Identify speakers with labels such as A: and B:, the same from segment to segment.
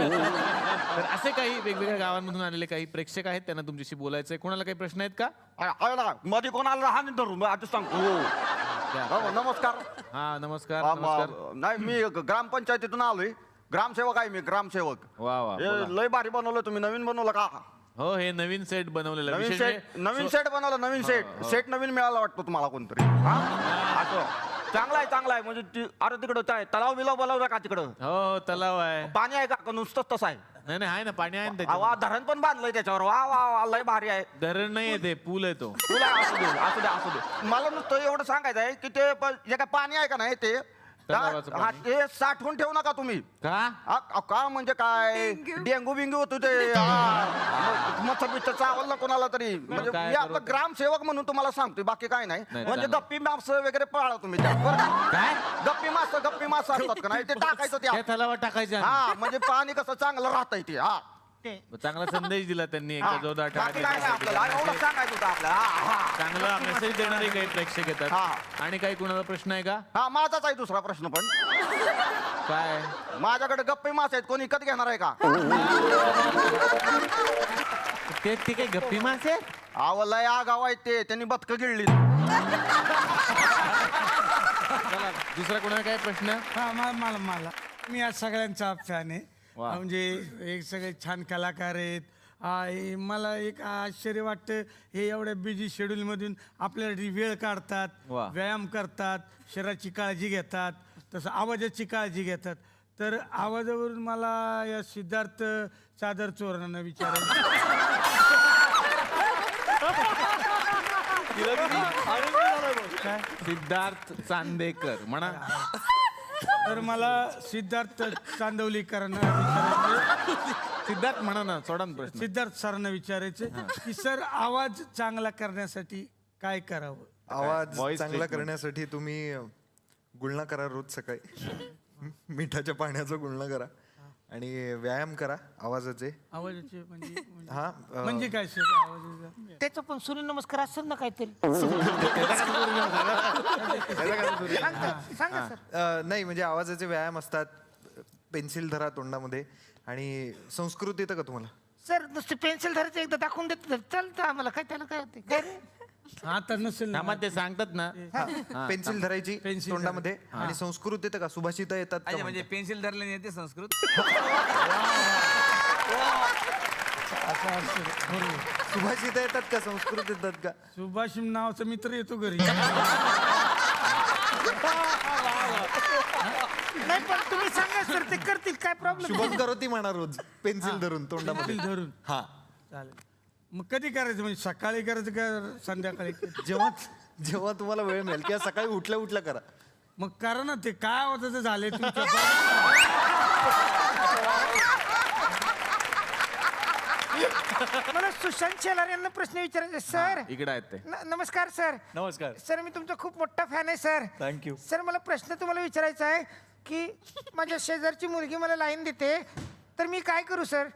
A: तर असे काही वेगवेगळ्या गावांमधून आलेले काही प्रेक्षक आहेत, त्यांना तुमच्याशी बोलायचंय. कोणाला काही प्रश्न आहेत का?
B: मध्ये कोणाला हा नाही धरून आता सांगतो. नमस्कार.
A: हा नमस्कार. नमस्कार.
B: नाही मी ग्रामपंचायतीतून आलोय. ग्रामसेवक आहे मी, ग्रामसेवक.
A: वा वा
B: हे लय भारी बनवलं तुम्ही. नवीन बनवलं का?
A: हो, हे नवीन सेट बनवलेलं.
B: नवीन
A: विशेष
B: सेट
A: म्हणजे
B: नवीन सेट बनवलं. नवीन सेट नवीन मिळाला वाटतं तुम्हाला कोणतरी. हा असं चांगला आहे, चांगला आहे. म्हणजे अरे तिकडं काय तलाव बिलाव बनवला का तिकडं?
A: हो, तलाव आहे.
B: पाणी आहे का नुसतंच तसं आहे?
A: नाही नाही, आहे ना, पाणी आहे ना त्याच्यात.
B: वा धरण पण बांधलंय त्याच्यावर. वा वा वा लय भारी आहे.
A: धरण नाही आहे ते, पूल आहे तो.
B: तुला असू दे असू दे असू दे. मला नुसतं एवढं सांगायचं आहे की ते जे काय पाणी आहे का नाही ते
A: तलावाचं
B: हा
A: पाणी.
B: ते साठवून ठेवू नका तुम्ही.
A: का?
B: का म्हणजे काय डेंगू बिंगू होतो ते. मच्छर बिच्छर चावलं कोणाला तरी. म्हणजे
A: काय
B: मी आपलं
A: करू?
B: ग्रामसेवक म्हणून तुम्हाला सांगतोय, बाकी काय नाही.
A: नाही,
B: म्हणजे
A: चालेल.
B: गप्पी मासं वगैरे पाळा तुम्ही त्या. बरं का?
A: काय?
B: गप्पी मासं असतात का नाही ते टाकायचं
A: त्या
B: त्या.
A: तलावात टाकायचं.
B: हा म्हणजे पाणी कसं चांगलं राहतंय ते. हा
A: चांगला संदेश दिला त्यांनी
B: हा.
A: एकदा जोरदार
B: बाकी काय नाही आपल्याला एवढं सांगायचं होतं आपल्याला. हा
A: चांगला मेसेज देणारे काही प्रेक्षक येतात.
B: हा.
A: आणि काही कुणाला प्रश्न आहे का?
B: हा माझाच आहे दुसरा प्रश्न पण.
A: काय?
B: माझ्याकडे गप्पी मास आहेत, कोणी विकत घेणार आहे का?
A: ते काही गप्पी मासे आहेत?
B: आवला या गाव आहेत ते, त्यांनी बदकं गिळली.
A: चला, दुसरा कोणाला काय प्रश्न?
C: हा मला मी आज सगळ्यांचा फॅन आहे.
A: वा.
C: म्हणजे एक सगळे छान कलाकार आहेत. मला एक आश्चर्य वाटतं, हे एवढ्या बिझी शेड्यूलमधून आपल्यासाठी वेळ काढतात,
A: वा.
C: व्यायाम करतात, शरीराची काळजी घेतात, तसं आवाजाची काळजी घेतात. तर आवाजावरून मला या सिद्धार्थ चादर चोरांना विचारायचं. काय?
A: सिद्धार्थ चांदेकर म्हणा.
C: तर मला सिद्धार्थ चांदवलीकरांना विचारायचं.
A: सिद्धार्थ म्हणा ना, सोडा ना प्रश्न.
C: सिद्धार्थ सरांना विचारायचे की सर, आवाज चांगला करण्यासाठी काय करावं?
D: आवाज
A: Voice
D: चांगला
A: treatment.
D: करण्यासाठी तुम्ही गुळणा करा रोज सकाळी. मिठाच्या पाण्याचा गुळणा करा आणि व्यायाम करा आवाजाचे.
C: आवाजाचे म्हणजे
D: हा
C: म्हणजे काय सर आवाजाचा?
E: त्याचं पण सूर्यनमस्कार असेल ना काहीतरी. सांगा सर.
D: नाही म्हणजे आवाजाचे व्यायाम असतात. पेन्सिल धरा तोंडामध्ये. आणि संस्कृत येतं का तुम्हाला?
E: सर नुसते पेन्सिल धरायचं एकदा दाखवून देत तर चालतं आम्हाला. काय त्याला काय होते काय रे?
C: आता नसेल ना.
A: थांबा, ते सांगतात ना.
D: पेन्सिल धरायची
C: पेन्सिल
D: तोंडामध्ये. आणि संस्कृत येतं का? सुभाषित येतात का?
F: म्हणजे पेन्सिल धरल्याने येते संस्कृत.
C: असं असेल. बरोबर.
D: सुभाषित येतात का? संस्कृत येतात का?
C: सुभाष नावाचा मित्र येतो घरी.
E: नाही पण तुम्ही सांगा सर, ते करतील, काय प्रॉब्लेम?
D: शुभम करोती म्हणा रोज पेन्सिल धरून तोंडामध्ये.
C: पेन्सिल धरून.
D: हा
C: चालेल. मग कधी करायचं, म्हणजे सकाळी करायचं का संध्याकाळी?
D: जेव्हा जेव्हा तुम्हाला वेळ मिळेल किंवा सकाळी उठल्या उठल्या करा.
C: मग करा ना. ते काय आवाजाचं झालंय तुमचं?
E: मला सुशांत शेलार यांना प्रश्न विचारायचे. सर
A: इकडे आहेत ते.
E: नमस्कार सर.
F: नमस्कार.
E: सर मी तुमचा खूप मोठा फॅन आहे सर.
F: थँक्यू.
E: सर मला प्रश्न तुम्हाला विचारायचा आहे की माझ्या शेजारची मुलगी मला लाईन देते, तर मी काय करू सर?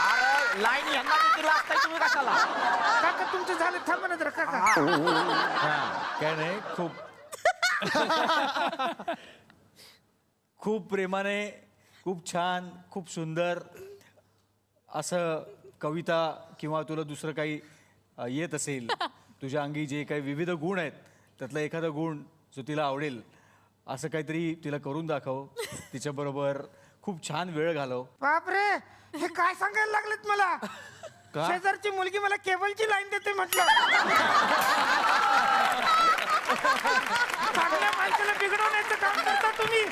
B: अरे लाईन यांना किती लागताय तुम्ही कशाला?
E: काका तुमचं झालं, थांबा ना जरा काका.
A: हा,
F: काय नाही, खूप प्रेमाने, खूप छान, खूप सुंदर असं कविता किंवा तुला दुसरं काही येत असेल, तुझ्या अंगी जे काही विविध गुण आहेत त्यातला एखादा गुण जो तिला आवडेल असं काहीतरी तिला करून दाखव. तिच्याबरोबर खूप छान वेळ घालव.
E: बापरे, हे काय सांगायला लागलेत मला? शेजारची मुलगी मला केबलची लाईन देते म्हटलं. चांगल्या माणसाला बिघडवण्याचं काम करता तुम्ही.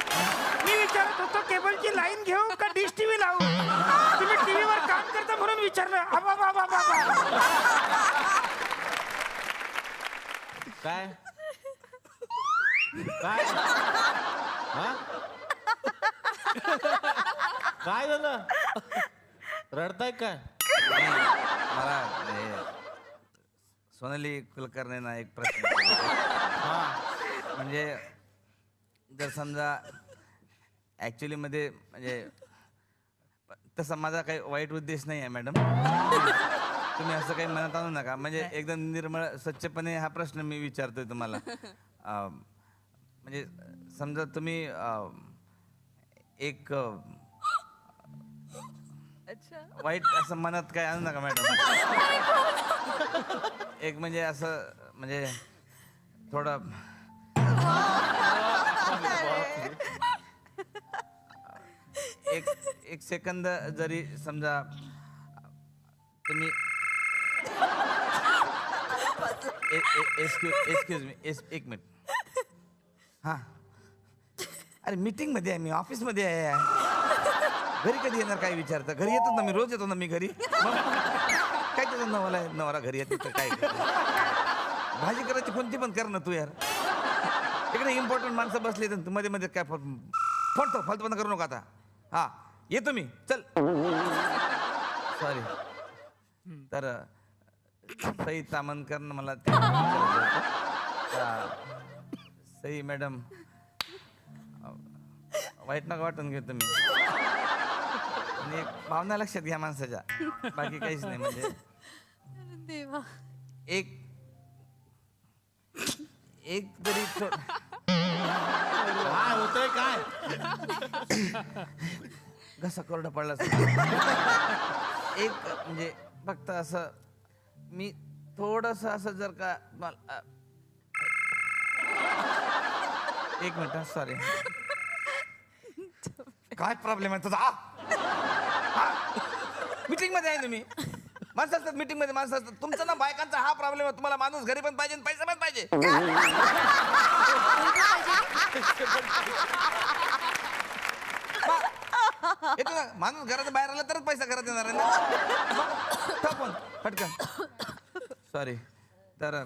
E: मी विचारत होतो केबलची लाईन घेऊ का डिश टीव्ही लावू? तुम्ही टीव्हीवर काम करता म्हणून विचारलं. आबा बाबा बाबा.
A: काय काय हा? काय झालं? रडताय काय?
F: मला सोनाली कुलकर्णींना एक प्रश्न विचारायचा. म्हणजे जर समजा ॲक्च्युली मध्ये म्हणजे तसा माझा काही वाईट उद्देश नाही आहे मॅडम. तुम्ही असं काही मनात आणू नका. म्हणजे एकदम निर्मळ स्वच्छपणे हा प्रश्न मी विचारतोय तुम्हाला. म्हणजे समजा तुम्ही
B: एक वाईट असं मनात काय आणू नका मॅडम. एक म्हणजे असं म्हणजे थोडं एक सेकंद जरी समजा तुम्ही एक्सक्यूज मी एक मिनिट. हा अरे मीटिंग मध्ये आहे मी, ऑफिस मध्ये आहे. घरी कधी येणार काय विचारता? घरी येतो ना मी, रोज येतो ना मी घरी. मग काय त्याचा नवरा घरी येतो तर काय भाजी करायची कोणती पण कर ना तू यार. इकडे इम्पॉर्टंट माणसं बसले तर मध्ये मध्ये काय फोडतो फालतूपणा करू नका आता. हा येतो मी, चल. सॉरी. तर सई तामणकर मला ते विचारायचं होतं. सई मॅडम वाईट नका वाटून घेऊ तुम्ही. आणि एक भावना लक्षात घ्या माणसाच्या, बाकी काहीच नाही. म्हणजे
G: देवा.
B: एक तरी
A: काय होतंय काय?
B: घसा कोरडा पडला. एक म्हणजे फक्त असं मी थोडस असं जर का एक मिनिट सॉरी. काय प्रॉब्लेम आहे तुझा? मीटिंग मध्ये आहे तुम्ही. माणसं असतात मीटिंग मध्ये, माणसं असतात. तुमचा ना बायकांचा हा प्रॉब्लेम आहे. तुम्हाला माणूस घरी पण पाहिजे, पैसा पण पाहिजे. येतो ना माणूस घराच्या बाहेर आला तरच पैसा घरात येणार आहे ना. पण पटकन सॉरी. तर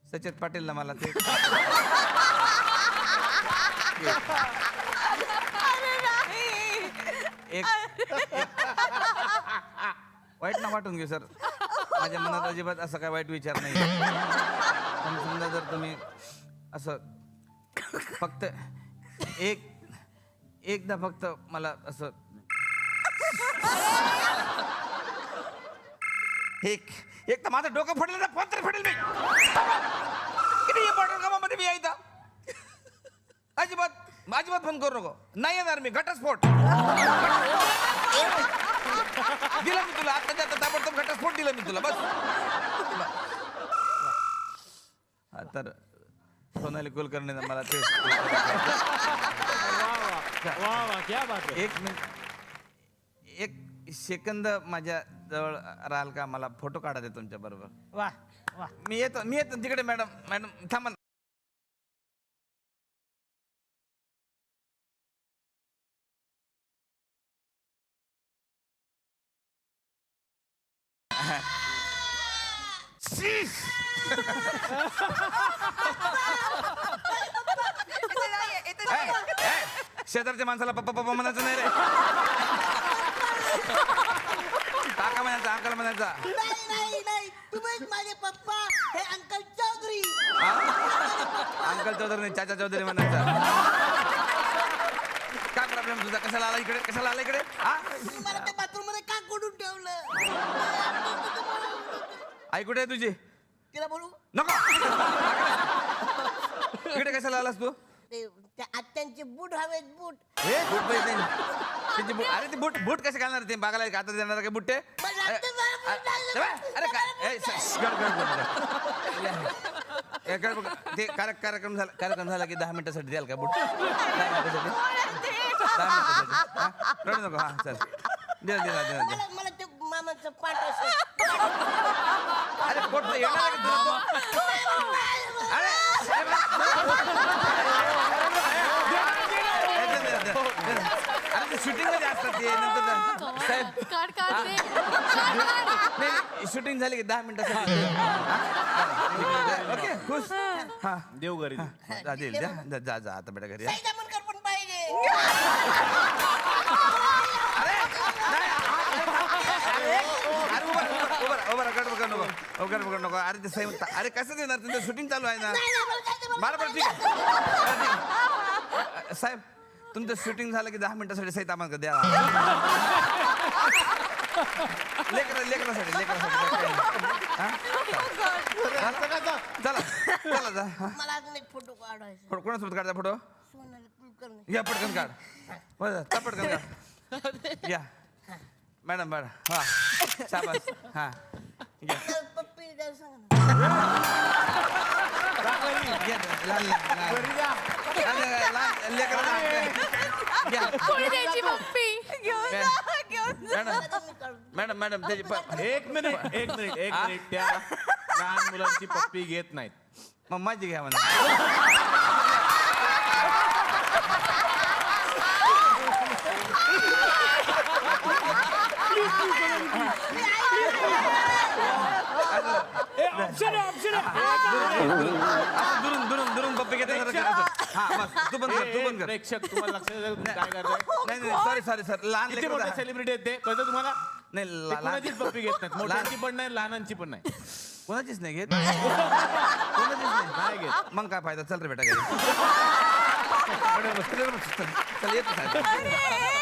B: सचेत पाटील ना मला ते एक वाईट ना वाटून घेऊ सर. माझ्या मनात अजिबात असं काय वाईट विचार नाही. पण समजा जर तुम्ही असं फक्त एकदा फक्त मला असं एक तर माझं डोकं फडलं ना, फोन तरी फडेल मी. किती इम्पॉर्टंट कामामध्ये मी यायचा. अजिबात फोन करू नको. नाही येणार मी. घटस्फोट दिला मी तुला. आता ताबडतोब घटस्फोट दिला मी तुला. बस. तर सोनाली कुलकर्णीनं मला ते एक मिनिट एक सेकंद माझ्या जवळ राहाल का? मला फोटो काढा दे तुमच्या बरोबर.
E: वा वा.
B: मी येतो तिकडे. मॅडम थांबा. शेजारच्या माणसाला पप्पा पप्पा म्हणायचं नाही रे. काका म्हणायचा, अंकल म्हणायचा.
H: नाही तुम्हीच माझे पप्पा. हे अंकल चौधरी.
B: अंकल चौधरी नाही, चाचा चौधरी म्हणायचा. काय प्रॉब्लेम तुझा? कशाला आला इकडे?
H: मला त्या बाथरूम मध्ये का कोडून ठेवलं?
B: आई कुठे आहे तुझी?
H: तिला बोलू?
B: नको. इकडे कशाला आलास तू?
H: त्या आत्यांचे बूट हवेत. बूट
B: हे बूट पाहिजे तिचे बूट. अरे ते बूट कसे घालणार? ते बागाला आता देणार काय बुट्टे? अरे काय ते कार्यक्रम झाला की 10 मिनिटासाठी द्याल का बूट? 10 मिनिटासाठी रडू नको. हा चल दे.
H: मला ते मामाचं पाठ असं.
B: अरे पोट येणार आहे का? अरे शूटिंग मध्ये असतात ते. नंतर साहेब शूटिंग झाली की 10 मिनिटासाठी. ओके खुश. हा
F: देव घरी
B: देईल. जा आता बेटा घरी.
H: सई दामणकर पण पाहिजे.
B: नको. अरे ते साहेब अरे कसं देणार? तुमचं शूटिंग चालू आहे ना. बरोबर ठीक आहे. साहेब तुमचं शूटिंग झालं की 10 मिनिटासाठी सहित आम्हाला द्या. लेकरासाठी चला जा.
H: मला अजून एक फोटो काढायचा.
B: कोणासोबत काढता फोटो?
H: सोनाली कुलकर्णी.
B: या पटकन काढ बरं त्या पटकन काढ या मॅडम मॅडम हा शाबास हा या.
H: पप्पी द्या सांगा ना.
B: या, लहान लेकरांना घ्या.
G: कोणी द्यायची पप्पी
B: मॅडम मॅडम त्याची
A: एक मिनिट त्या लहान मुलांची पप्पी घेत नाहीत.
B: मग माझी घ्या म्हणा. दुरून पप्पी घेते हा बस तू पण कर
A: प्रेक्षक तुम्हाला लक्षात येईल तुम्ही काय करताय.
B: नाही सॉरी सर लहान
A: किती
B: लेकरं
A: मोठे सेलिब्रिटी आहेत ते कळतं तुम्हाला.
B: नाही
A: ते कोणाचीच पप्पी घेत नाहीत. मोठ्यांची पण नाही लहानांची पण नाही.
B: कोणाचीच नाही घेत कोणाचीच
A: नाही घेत.
B: मग काय फायदा चल रे बेटा घरी चल येतो साहेब.